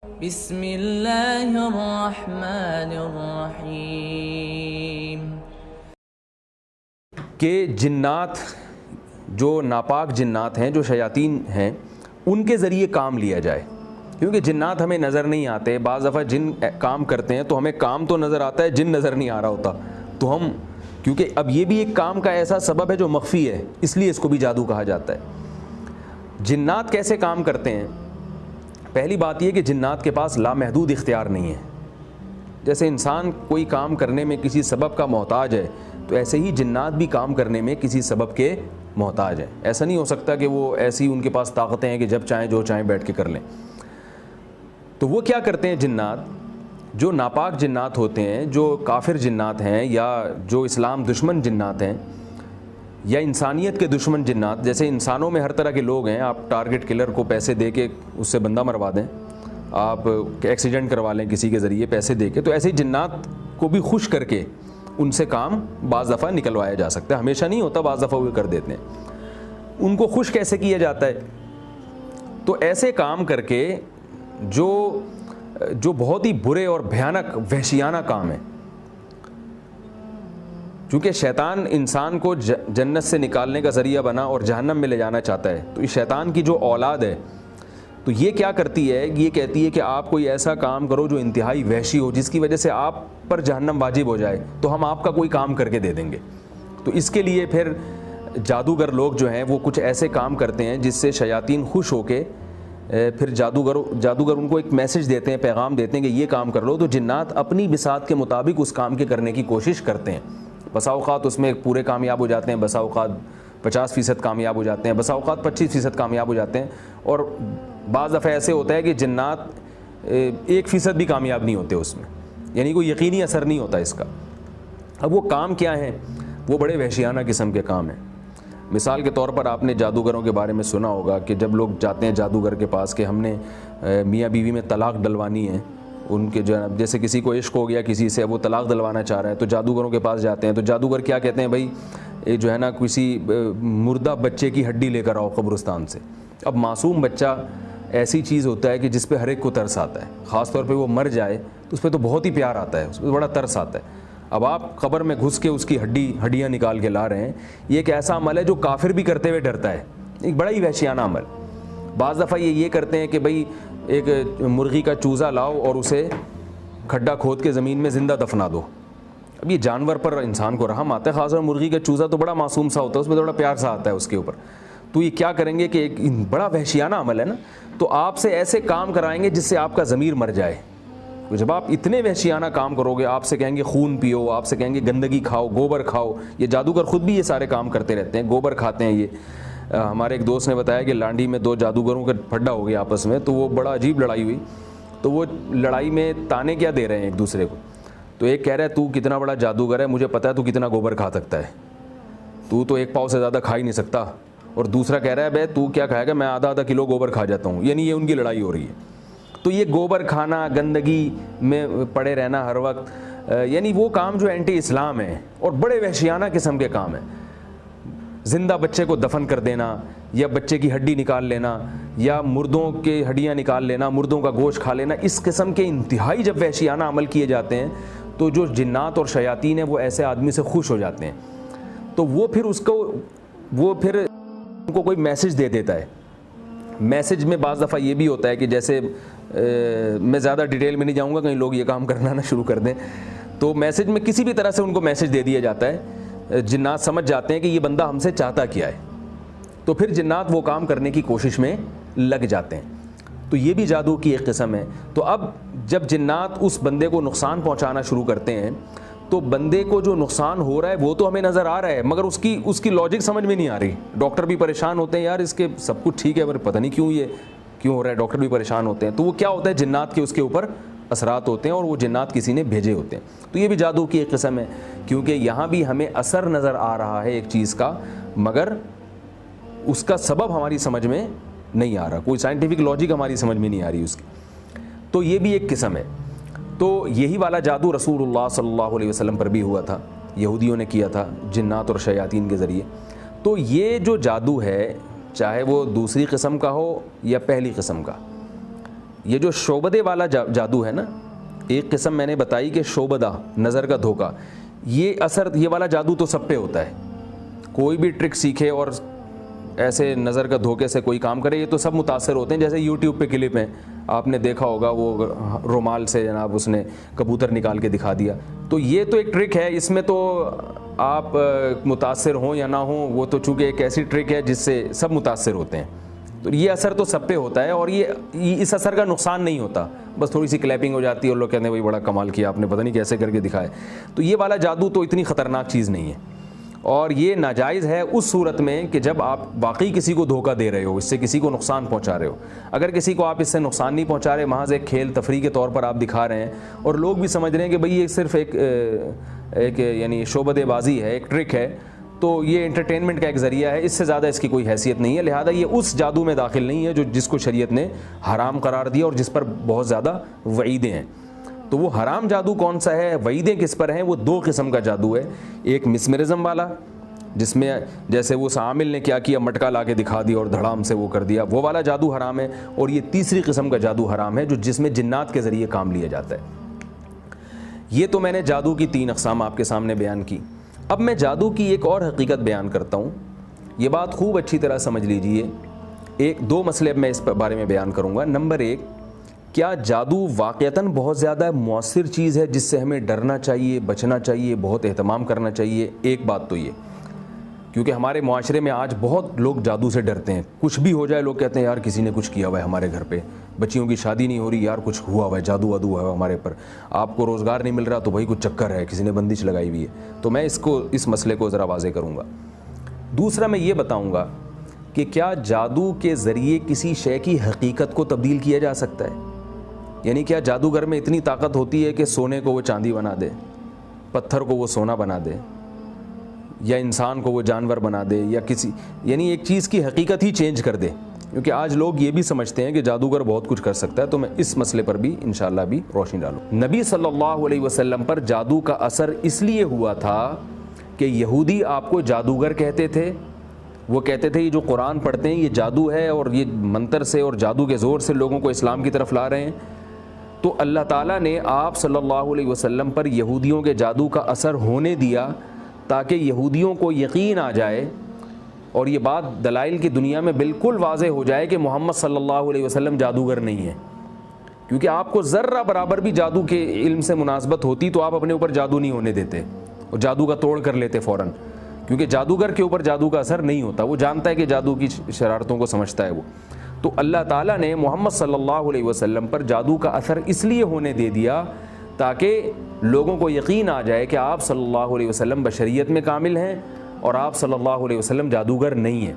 بسم اللہ الرحمن الرحیم. کہ جنات جو ناپاک جنات ہیں، جو شیاطین ہیں، ان کے ذریعے کام لیا جائے، کیونکہ جنات ہمیں نظر نہیں آتے. بعض دفعہ جن کام کرتے ہیں تو ہمیں کام تو نظر آتا ہے، جن نظر نہیں آ رہا ہوتا. تو ہم کیونکہ اب یہ بھی ایک کام کا ایسا سبب ہے جو مخفی ہے، اس لیے اس کو بھی جادو کہا جاتا ہے. جنات کیسے کام کرتے ہیں؟ پہلی بات یہ کہ جنات کے پاس لامحدود اختیار نہیں ہے. جیسے انسان کوئی کام کرنے میں کسی سبب کا محتاج ہے، تو ایسے ہی جنات بھی کام کرنے میں کسی سبب کے محتاج ہیں. ایسا نہیں ہو سکتا کہ وہ ایسی ان کے پاس طاقتیں ہیں کہ جب چاہیں جو چاہیں بیٹھ کے کر لیں. تو وہ کیا کرتے ہیں جنات؟ جو ناپاک جنات ہوتے ہیں، جو کافر جنات ہیں، یا جو اسلام دشمن جنات ہیں، یا انسانیت کے دشمن جنات. جیسے انسانوں میں ہر طرح کے لوگ ہیں، آپ ٹارگٹ کلر کو پیسے دے کے اس سے بندہ مروا دیں، آپ ایکسیڈنٹ کروا لیں کسی کے ذریعے پیسے دے کے، تو ایسے جنات کو بھی خوش کر کے ان سے کام بعض دفعہ نکلوایا جا سکتا ہے. ہمیشہ نہیں ہوتا، بعض دفعہ وہ کر دیتے ہیں. ان کو خوش کیسے کیا جاتا ہے؟ تو ایسے کام کر کے جو بہت ہی برے اور بھیانک وحشیانہ کام ہے. چونکہ شیطان انسان کو جنت سے نکالنے کا ذریعہ بنا اور جہنم میں لے جانا چاہتا ہے، تو اس شیطان کی جو اولاد ہے تو یہ کیا کرتی ہے؟ یہ کہتی ہے کہ آپ کوئی ایسا کام کرو جو انتہائی وحشی ہو، جس کی وجہ سے آپ پر جہنم واجب ہو جائے، تو ہم آپ کا کوئی کام کر کے دے دیں گے. تو اس کے لیے پھر جادوگر لوگ جو ہیں وہ کچھ ایسے کام کرتے ہیں جس سے شیاطین خوش ہو کے پھر جادوگر ان کو ایک میسج دیتے ہیں، پیغام دیتے ہیں کہ یہ کام کر لو. تو جنات اپنی بساط کے مطابق اس کام کے کرنے کی کوشش کرتے ہیں. بسا اوقات اس میں پورے کامیاب ہو جاتے ہیں، بسا اوقات 50% کامیاب ہو جاتے ہیں، بسا اوقات 25% کامیاب ہو جاتے ہیں، اور بعض دفعہ ایسے ہوتا ہے کہ جنات 1% بھی کامیاب نہیں ہوتے اس میں، یعنی کوئی یقینی اثر نہیں ہوتا اس کا. اب وہ کام کیا ہیں؟ وہ بڑے وحشیانہ قسم کے کام ہیں. مثال کے طور پر آپ نے جادوگروں کے بارے میں سنا ہوگا کہ جب لوگ جاتے ہیں جادوگر کے پاس کہ ہم نے میاں بیوی میں طلاق ڈلوانی ہے، ان کے جیسے کسی کو عشق ہو گیا کسی سے، وہ طلاق دلوانا چاہ رہا ہے، تو جادوگروں کے پاس جاتے ہیں. تو جادوگر کیا کہتے ہیں؟ بھائی جو ہے نا کسی مردہ بچے کی ہڈی لے کر آؤ قبرستان سے. اب معصوم بچہ ایسی چیز ہوتا ہے کہ جس پہ ہر ایک کو ترس آتا ہے، خاص طور پہ وہ مر جائے تو اس پہ تو بہت ہی پیار آتا ہے، اس پہ بڑا ترس آتا ہے. اب آپ قبر میں گھس کے اس کی ہڈیاں نکال کے لا رہے ہیں. یہ ایک ایسا عمل ہے جو کافر بھی کرتے ہوئے ڈرتا ہے، ایک بڑا ہی وحشیانہ عمل. بعض دفعہ یہ کرتے ہیں کہ بھئی ایک مرغی کا چوزا لاؤ اور اسے کھڈا کھود کے زمین میں زندہ دفنا دو. اب یہ جانور پر انسان کو رحم آتا ہے، خاص طور مرغی کا چوزا تو بڑا معصوم سا ہوتا ہے، اس میں تھوڑا پیار سا آتا ہے اس کے اوپر. تو یہ کیا کریں گے کہ ایک بڑا وحشیانہ عمل ہے نا، تو آپ سے ایسے کام کرائیں گے جس سے آپ کا ضمیر مر جائے. جب آپ اتنے وحشیانہ کام کرو گے، آپ سے کہیں گے خون پیو، آپ سے کہیں گے گندگی کھاؤ، گوبر کھاؤ. یہ جادوگر خود بھی یہ سارے کام کرتے رہتے ہیں، گوبر کھاتے ہیں. یہ ہمارے ایک دوست نے بتایا کہ لانڈی میں 2 جادوگروں کا پھڈا ہو گیا آپس میں، تو وہ بڑا عجیب لڑائی ہوئی. تو وہ لڑائی میں تانے کیا دے رہے ہیں ایک دوسرے کو. تو ایک کہہ رہا ہے تو کتنا بڑا جادوگر ہے، مجھے پتا ہے تو کتنا گوبر کھا سکتا ہے، تو 1 پاؤ سے زیادہ کھا ہی نہیں سکتا. اور دوسرا کہہ رہا ہے بے تو کیا کھائے گا، میں آدھا کلو گوبر کھا جاتا ہوں. یعنی یہ ان کی لڑائی ہو رہی ہے. تو یہ گوبر کھانا، گندگی میں پڑے رہنا ہر وقت، یعنی وہ کام جو اینٹی اسلام ہے اور بڑے وحشیانہ قسم کے کام ہیں. زندہ بچے کو دفن کر دینا، یا بچے کی ہڈی نکال لینا، یا مردوں کے ہڈیاں نکال لینا، مردوں کا گوشت کھا لینا. اس قسم کے انتہائی جب وحشیانہ عمل کیے جاتے ہیں تو جو جنات اور شیاطین ہیں وہ ایسے آدمی سے خوش ہو جاتے ہیں. تو وہ پھر ان کو کوئی میسج دے دیتا ہے. میسج میں بعض دفعہ یہ بھی ہوتا ہے کہ جیسے میں زیادہ ڈیٹیل میں نہیں جاؤں گا، کہیں لوگ یہ کام کرنا نہ شروع کر دیں. تو میسج میں کسی بھی طرح سے ان کو میسج دے دیا جاتا ہے، جنات سمجھ جاتے ہیں کہ یہ بندہ ہم سے چاہتا کیا ہے، تو پھر جنات وہ کام کرنے کی کوشش میں لگ جاتے ہیں. تو یہ بھی جادو کی ایک قسم ہے. تو اب جب جنات اس بندے کو نقصان پہنچانا شروع کرتے ہیں تو بندے کو جو نقصان ہو رہا ہے وہ تو ہمیں نظر آ رہا ہے، مگر اس کی لاجک سمجھ میں نہیں آ رہی. ڈاکٹر بھی پریشان ہوتے ہیں، یار اس کے سب کچھ ٹھیک ہے پر پتہ نہیں کیوں ہو رہا ہے. ڈاکٹر بھی پریشان ہوتے ہیں. تو وہ کیا ہوتا ہے، جنات کے اس کے اوپر اثرات ہوتے ہیں، اور وہ جنات کسی نے بھیجے ہوتے ہیں. تو یہ بھی جادو کی ایک قسم ہے، کیونکہ یہاں بھی ہمیں اثر نظر آ رہا ہے ایک چیز کا، مگر اس کا سبب ہماری سمجھ میں نہیں آ رہا، کوئی سائنٹیفک لاجک ہماری سمجھ میں نہیں آ رہی اس کی. تو یہ بھی ایک قسم ہے. تو یہی والا جادو رسول اللہ صلی اللہ علیہ وسلم پر بھی ہوا تھا، یہودیوں نے کیا تھا جنات اور شیاطین کے ذریعے. تو یہ جو جادو ہے، چاہے وہ دوسری قسم کا ہو یا پہلی قسم کا، یہ جو شعبدے والا جادو ہے نا، ایک قسم میں نے بتائی کہ شعبدہ نظر کا دھوکہ، یہ اثر یہ والا جادو تو سب پہ ہوتا ہے. کوئی بھی ٹرک سیکھے اور ایسے نظر کا دھوکے سے کوئی کام کرے، یہ تو سب متاثر ہوتے ہیں. جیسے یوٹیوب پہ کلپ ہیں، آپ نے دیکھا ہوگا، وہ رومال سے جناب اس نے کبوتر نکال کے دکھا دیا. تو یہ تو ایک ٹرک ہے، اس میں تو آپ متاثر ہوں یا نہ ہوں، وہ تو چونکہ ایک ایسی ٹرک ہے جس سے سب متاثر ہوتے ہیں. تو یہ اثر تو سب پہ ہوتا ہے، اور یہ اس اثر کا نقصان نہیں ہوتا، بس تھوڑی سی کلیپنگ ہو جاتی ہے اور لوگ کہتے ہیں بھائی بڑا کمال کیا آپ نے، پتہ نہیں کیسے کر کے دکھائے. تو یہ والا جادو تو اتنی خطرناک چیز نہیں ہے، اور یہ ناجائز ہے اس صورت میں کہ جب آپ واقعی کسی کو دھوکہ دے رہے ہو، اس سے کسی کو نقصان پہنچا رہے ہو. اگر کسی کو آپ اس سے نقصان نہیں پہنچا رہے، محض ایک کھیل تفریح کے طور پر آپ دکھا رہے ہیں اور لوگ بھی سمجھ رہے ہیں کہ بھئی یہ صرف ایک یعنی شعبدے بازی ہے، ایک ٹرک ہے، تو یہ انٹرٹینمنٹ کا ایک ذریعہ ہے، اس سے زیادہ اس کی کوئی حیثیت نہیں ہے. لہذا یہ اس جادو میں داخل نہیں ہے جس کو شریعت نے حرام قرار دیا اور جس پر بہت زیادہ وعیدیں ہیں. تو وہ حرام جادو کون سا ہے، وعیدیں کس پر ہیں؟ وہ دو قسم کا جادو ہے. ایک مسمرزم والا، جس میں جیسے وہ عامل نے کیا کیا، مٹکا لا کے دکھا دیا اور دھڑام سے وہ کر دیا، وہ والا جادو حرام ہے. اور یہ تیسری قسم کا جادو حرام ہے جس میں جنات کے ذریعے کام لیا جاتا ہے. یہ تو میں نے جادو کی 3 اقسام آپ کے سامنے بیان کی. اب میں جادو کی ایک اور حقیقت بیان کرتا ہوں. یہ بات خوب اچھی طرح سمجھ لیجئے. 2 مسئلے میں اس بارے میں بیان کروں گا. نمبر 1، کیا جادو واقعتاً بہت زیادہ مؤثر چیز ہے جس سے ہمیں ڈرنا چاہیے، بچنا چاہیے، بہت اہتمام کرنا چاہیے؟ ایک بات تو یہ، کیونکہ ہمارے معاشرے میں آج بہت لوگ جادو سے ڈرتے ہیں. کچھ بھی ہو جائے لوگ کہتے ہیں یار کسی نے کچھ کیا ہوا ہے ہمارے گھر پہ، بچیوں کی شادی نہیں ہو رہی، یار کچھ ہوا ہوا ہے، جادو وادو ہوا ہے ہمارے پر. آپ کو روزگار نہیں مل رہا تو بھائی کچھ چکر ہے، کسی نے بندش لگائی ہوئی ہے. تو میں اس مسئلے کو ذرا واضح کروں گا. دوسرا میں یہ بتاؤں گا کہ کیا جادو کے ذریعے کسی شے کی حقیقت کو تبدیل کیا جا سکتا ہے؟ یعنی کیا جادوگر میں اتنی طاقت ہوتی ہے کہ سونے کو وہ چاندی بنا دے، پتھر کو وہ سونا بنا دے، یا انسان کو وہ جانور بنا دے، یا یعنی ایک چیز کی حقیقت ہی چینج کر دے؟ کیونکہ آج لوگ یہ بھی سمجھتے ہیں کہ جادوگر بہت کچھ کر سکتا ہے. تو میں اس مسئلے پر بھی انشاءاللہ بھی روشنی ڈالوں. نبی صلی اللہ علیہ وسلم پر جادو کا اثر اس لیے ہوا تھا کہ یہودی آپ کو جادوگر کہتے تھے. وہ کہتے تھے یہ جو قرآن پڑھتے ہیں یہ جادو ہے، اور یہ منتر سے اور جادو کے زور سے لوگوں کو اسلام کی طرف لا رہے ہیں. تو اللہ تعالیٰ نے آپ صلی اللہ علیہ وسلم پر یہودیوں کے جادو کا اثر ہونے دیا تاکہ یہودیوں کو یقین آ جائے، اور یہ بات دلائل کی دنیا میں بالکل واضح ہو جائے کہ محمد صلی اللہ علیہ وسلم جادوگر نہیں ہے. کیونکہ آپ کو ذرہ برابر بھی جادو کے علم سے مناسبت ہوتی تو آپ اپنے اوپر جادو نہیں ہونے دیتے اور جادو کا توڑ کر لیتے فوراً. کیونکہ جادوگر کے اوپر جادو کا اثر نہیں ہوتا، وہ جانتا ہے کہ جادو کی شرارتوں کو سمجھتا ہے وہ. تو اللہ تعالیٰ نے محمد صلی اللہ علیہ وسلم پر جادو کا اثر اس لیے ہونے دے دیا تاکہ لوگوں کو یقین آ جائے کہ آپ صلی اللہ علیہ وسلم بشریت میں کامل ہیں اور آپ صلی اللہ علیہ وسلم جادوگر نہیں ہیں.